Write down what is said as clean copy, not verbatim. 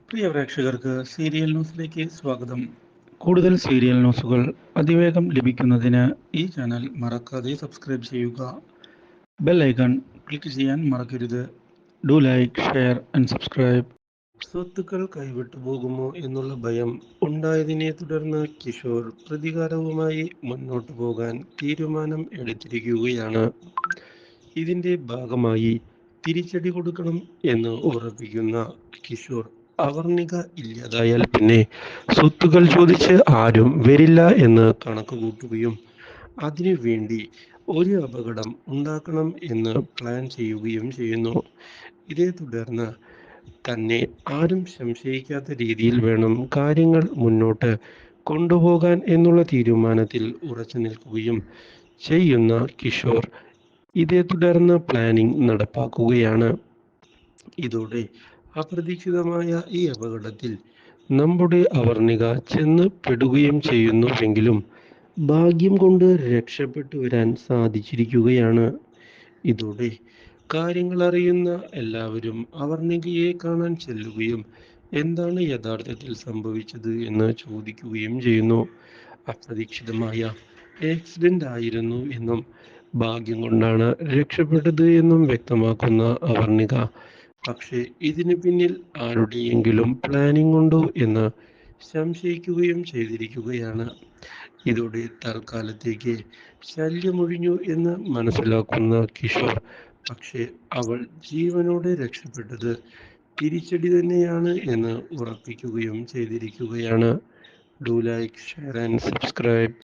പ്രിയ പ്രേക്ഷകർക്ക് സീരിയൽ ന്യൂസിലേക്ക് സ്വാഗതം. കൂടുതൽ സീരിയൽ ന്യൂസുകൾ അതിവേഗം ലഭിക്കുന്നതിന് ഈ ചാനൽ മറക്കാതെ സബ്സ്ക്രൈബ് ചെയ്യുക. ബെൽ ഐക്കൺ ക്ലിക്ക് ചെയ്യാൻ മറക്കരുത്. Do like, share and subscribe. സ്വത്തുക്കൾ കൈവിട്ടു പോകുമോ എന്നുള്ള ഭയം ഉണ്ടായതിനെ തുടർന്ന് കിഷോർ പ്രതികാരവുമായി മുന്നോട്ടു പോകാൻ തീരുമാനം എടുത്തിരിക്കുകയാണ്. ഇതിന്റെ ഭാഗമായി തിരിച്ചടി കൊടുക്കണം എന്ന് ഉറപ്പിക്കുന്ന കിഷോർ അവർണിക ഇല്ലാതായാൽ പിന്നെ സ്വത്തുക്കൾ ചോദിച്ച് ആരും വരില്ല എന്ന് കണക്ക് കൂട്ടുകയും അതിനു വേണ്ടി ഒരു അപകടം ഉണ്ടാക്കണം എന്ന് പ്ലാൻ ചെയ്യുകയും ചെയ്യുന്നു. ഇതേ തുടർന്ന് തന്നെ ആരും സംശയിക്കാത്ത രീതിയിൽ വേണം കാര്യങ്ങൾ മുന്നോട്ട് കൊണ്ടുപോകാൻ എന്നുള്ള തീരുമാനത്തിൽ ഉറച്ചു നിൽക്കുകയും ചെയ്യുന്ന കിഷോർ ഇതേ തുടർന്ന് പ്ലാനിംഗ് നടപ്പാക്കുകയാണ്. ഇതോടെ അപ്രതീക്ഷിതമായ ഈ അപകടത്തിൽ നമ്മുടെ അവർണിക ചെന്ന് പെടുകയും ചെയ്യുന്നുവെങ്കിലും ഭാഗ്യം കൊണ്ട് രക്ഷപ്പെട്ടു വരാൻ സാധിച്ചിരിക്കുകയാണ്. ഇതോടെ കാര്യങ്ങൾ അറിയുന്ന എല്ലാവരും അവർണികയെ കാണാൻ ചെല്ലുകയും എന്താണ് യഥാർത്ഥത്തിൽ സംഭവിച്ചത് എന്ന് ചോദിക്കുകയും ചെയ്യുന്നു. അപ്രതീക്ഷിതമായ ആക്സിഡന്റ് ആയിരുന്നു എന്നും ഭാഗ്യം കൊണ്ടാണ് രക്ഷപ്പെട്ടത് എന്നും വ്യക്തമാക്കുന്ന അവർണിക പക്ഷേ ഇതിന് പിന്നിൽ ആരുടെയെങ്കിലും പ്ലാനിംഗ് ഉണ്ടോ എന്ന് സംശയിക്കുകയും ചെയ്തിരിക്കുകയാണ്. ഇതോടെ തൽക്കാലത്തേക്ക് ശല്യമൊഴിഞ്ഞു എന്ന് മനസ്സിലാക്കുന്ന കിഷോർ പക്ഷേ അവൾ ജീവനോടെ രക്ഷപ്പെട്ടത് തിരിച്ചടി തന്നെയാണ് എന്ന് ഉറപ്പിക്കുകയും ചെയ്തിരിക്കുകയാണ്. Do like, share and subscribe.